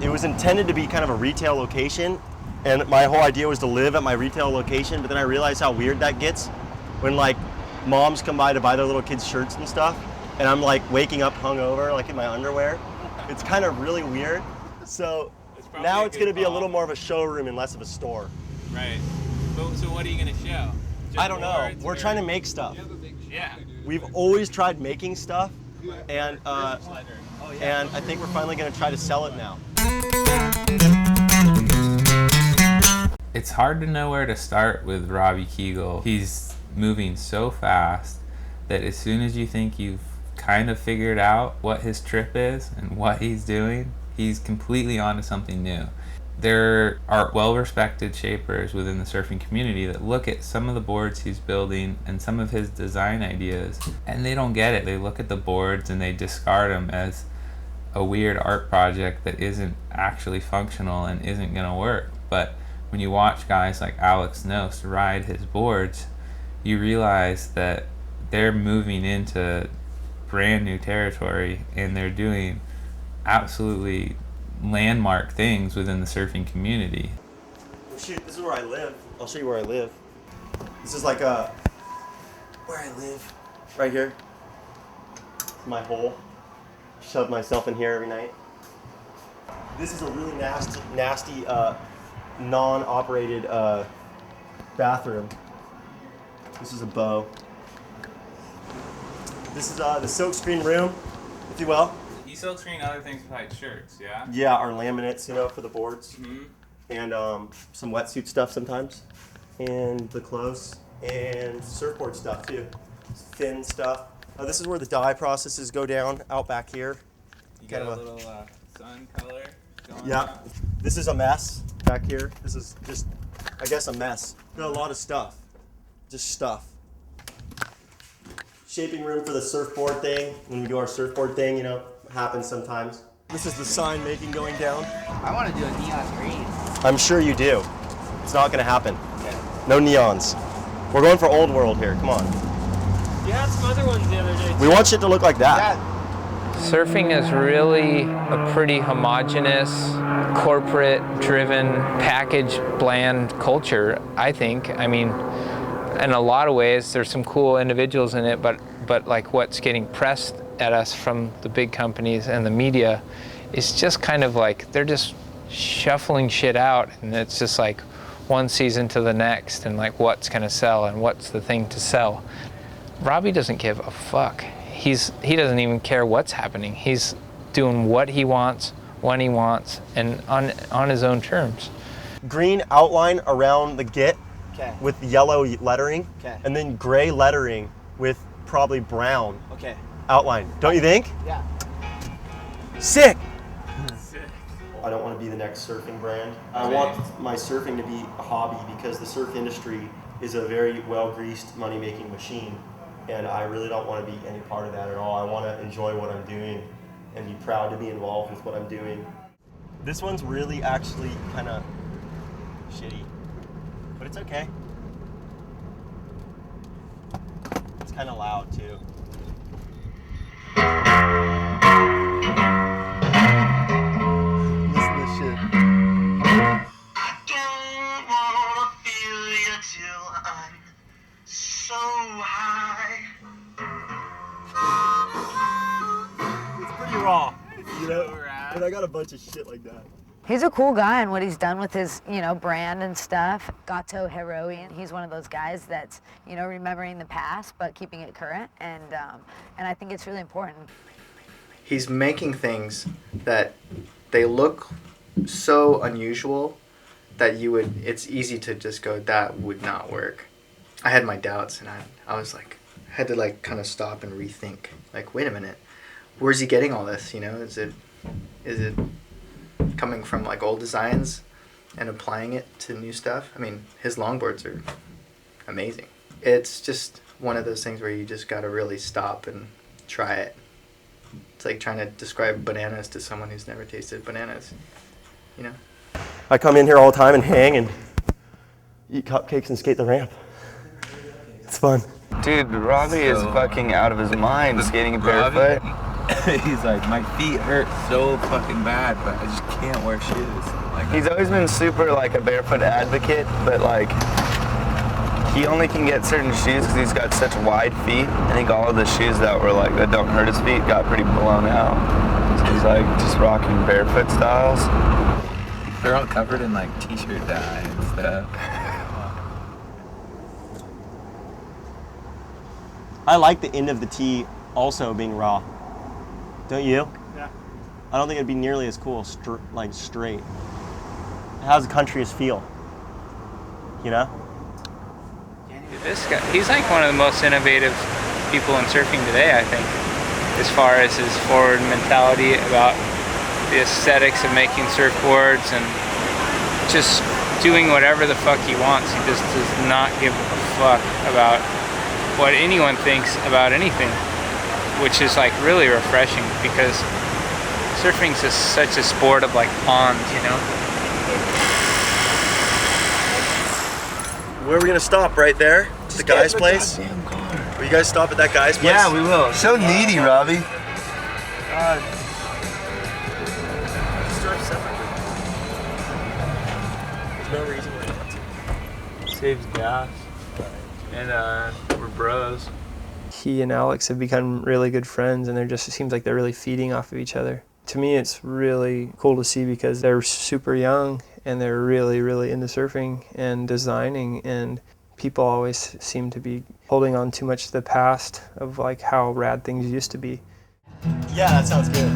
It was intended to be kind of a retail location, and my whole idea was to live at my retail location, but then I realized how weird that gets when like moms come by to buy their little kids shirts and stuff, and I'm like waking up hungover, like in my underwear. It's kind of really weird. So now it's going to be a little more of a showroom and less of a store. Right. So what are you going to show? Just I don't know. We're trying to make stuff. Yeah. We've always tried making stuff, and I think we're finally going to try to sell it now. It's hard to know where to start with Robbie Kegel. He's moving so fast that as soon as you think you've kind of figured out what his trip is and what he's doing, he's completely onto something new. There are well-respected shapers within the surfing community that look at some of the boards he's building and some of his design ideas, and they don't get it. They look at the boards and they discard them as a weird art project that isn't actually functional and isn't going to work. But when you watch guys like Alex Knost ride his boards, you realize that they're moving into brand new territory and they're doing absolutely landmark things within the surfing community. Well, shoot, this is where I live. I'll show you where I live. This is like where I live, right here. My hole. Shove myself in here every night. This is a really nasty non-operated bathroom. This is a bow. This is the silkscreen room, if you will. You silk screen other things besides shirts, yeah? Yeah, our laminates, you know, for the boards. Mm-hmm. And some wetsuit stuff sometimes. And the clothes. And surfboard stuff too. Fin stuff. This is where the dye processes go down, out back here. You got a little sun color going Yeah. on. This is a mess back here. This is just, I guess, a mess. Got a lot of stuff. Just stuff. Shaping room for the surfboard thing. When we do our surfboard thing, you know, happens sometimes. This is the sign making going down. I want to do a neon green. I'm sure you do. It's not going to happen. Yeah. No neons. We're going for old world here. Come on. You had some other ones the other day. We want shit to look like that. Yeah. Surfing is really a pretty homogenous, corporate-driven, package, bland culture, I think. I mean, in a lot of ways, there's some cool individuals in it, but like what's getting pressed at us from the big companies and the media is just kind of like, they're just shuffling shit out, and it's just like one season to the next, and like what's gonna sell and what's the thing to sell. Robbie doesn't give a fuck. He doesn't even care what's happening. He's doing what he wants, when he wants, and on his own terms. Green outline around the git with yellow lettering, and then gray lettering with probably brown outline. Don't you think? Yeah. Sick! I don't want to be the next surfing brand. I want my surfing to be a hobby because the surf industry is a very well-greased money-making machine, and I really don't want to be any part of that at all. I want to enjoy what I'm doing and be proud to be involved with what I'm doing. This one's really actually kind of shitty, but it's okay. It's kind of loud too. Listen to this shit. I don't wanna feel you till I'm so high. It's pretty raw, you know? But I got a bunch of shit like that. He's a cool guy, and what he's done with his, brand and stuff. Gato Heroian. He's one of those guys that's, remembering the past but keeping it current, and I think it's really important. He's making things that they look so unusual that it's easy to just go, that would not work. I had my doubts, and I was like, had to like kind of stop and rethink. Like, wait a minute, where's he getting all this? Is it coming from like old designs and applying it to new stuff? I mean, his longboards are amazing. It's just one of those things where you just got to really stop and try it. It's like trying to describe bananas to someone who's never tasted bananas, I come in here all the time and hang and eat cupcakes and skate the ramp. It's fun. Dude, Robbie is fucking out of his mind skating barefoot. He's like, my feet hurt so fucking bad, but I just can't wear shoes. Like, He's always been super like a barefoot advocate, but like he only can get certain shoes because he's got such wide feet. I think all of the shoes that were like that don't hurt his feet got pretty blown out. So he's like just rocking barefoot styles. they're all covered in like t-shirt dye and stuff. I like the end of the tee also being raw. Don't you? Yeah. I don't think it'd be nearly as cool like straight. How's the countryist feel? You know? This guy, he's like one of the most innovative people in surfing today, I think, as far as his forward mentality about the aesthetics of making surfboards and just doing whatever the fuck he wants. He just does not give a fuck about what anyone thinks about anything, which is like really refreshing because surfing's just such a sport of like ponds, you know? Where are we gonna stop? Right there? The guy's place? Will you guys stop at that guy's place? Yeah, we will. So needy, Robbie. There's no reason why not to. Saves gas. And we're bros. He and Alex have become really good friends, and it seems like they're really feeding off of each other. To me, it's really cool to see because they're super young and they're really, really into surfing and designing, and people always seem to be holding on too much to the past of like how rad things used to be. Yeah, that sounds good.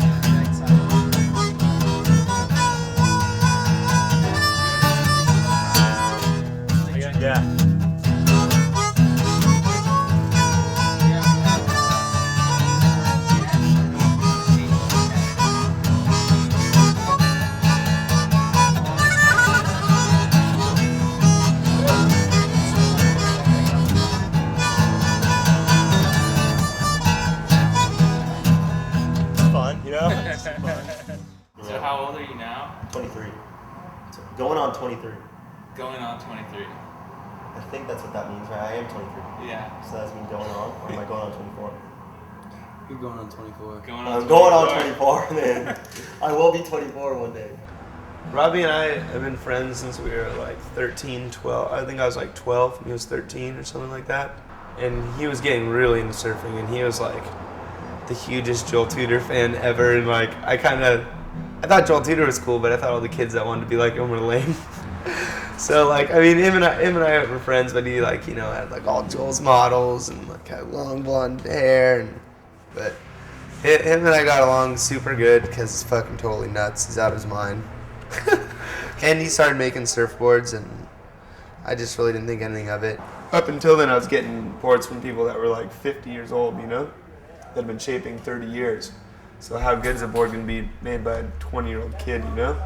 Yeah. Fun, you know? So how old are you now? 23. So going on 23. Going on 23. I think that's what that means, right? I am 23. Yeah. So that's me going on, or am I going on 24? You're going on 24. Going on I'm going on 24, man. I will be 24 one day. Robbie and I have been friends since we were like 13, 12. I think I was like 12 and he was 13 or something like that. And he was getting really into surfing, and he was like the hugest Joel Tudor fan ever. And like, I thought Joel Tudor was cool, but I thought all the kids that wanted to be like him were lame. So like, I mean, him and I were friends, but he like, you know, had like all Joel's models and like had long blonde hair. But him and I got along super good because he's fucking totally nuts. He's out of his mind. And he started making surfboards, and I just really didn't think anything of it. Up until then, I was getting boards from people that were like 50 years old, you know, that had been shaping 30 years. So how good is a board going to be made by a 20-year-old kid, you know?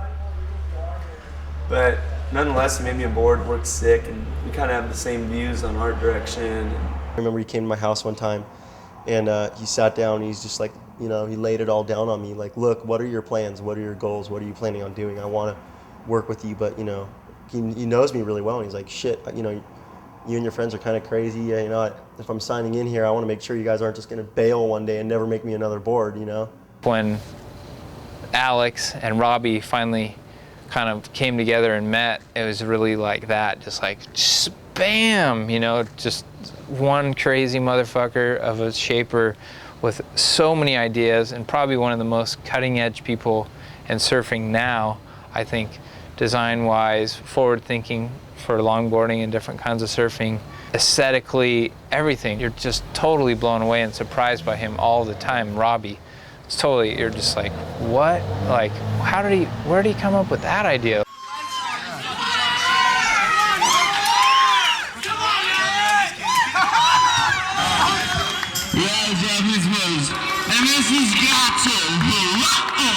But nonetheless, he made me a board, worked sick, and we kind of have the same views on art direction. I remember he came to my house one time, and he sat down, and he's just like, you know, he laid it all down on me. Like, look, what are your plans? What are your goals? What are you planning on doing? I want to work with you, but, you know, he knows me really well, and he's like, shit, you know, you and your friends are kind of crazy. You know, if I'm signing in here, I want to make sure you guys aren't just going to bail one day and never make me another board, you know? When Alex and Robbie finally kind of came together and met, it was really like that, just bam, you know, just one crazy motherfucker of a shaper with so many ideas, and probably one of the most cutting edge people in surfing now, I think, design-wise, forward-thinking for longboarding and different kinds of surfing, aesthetically, everything. You're just totally blown away and surprised by him all the time. Robbie, it's totally, you're just like, what? Like, where did he come up with that idea? And this has got to be rock on.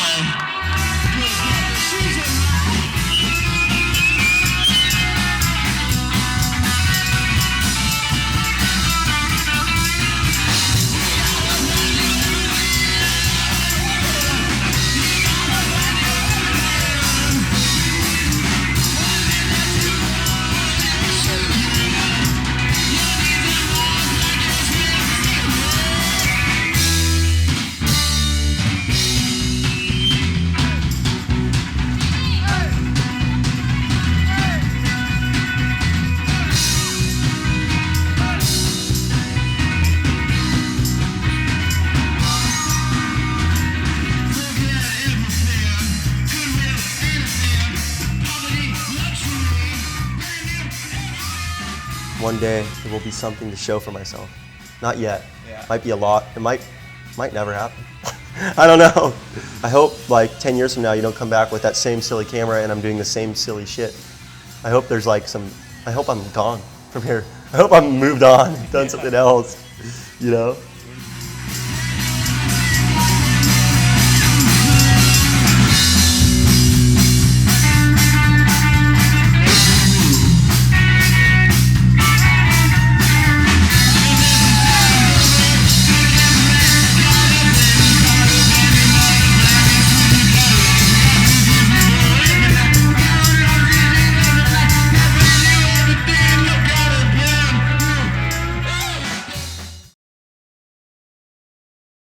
one day it will be something to show for myself. Not yet. Yeah. Might be a lot. It might never happen. I don't know. I hope like 10 years from now you don't come back with that same silly camera and I'm doing the same silly shit. I hope there's like I hope I'm gone from here. I hope I'm moved on, done something else, you know?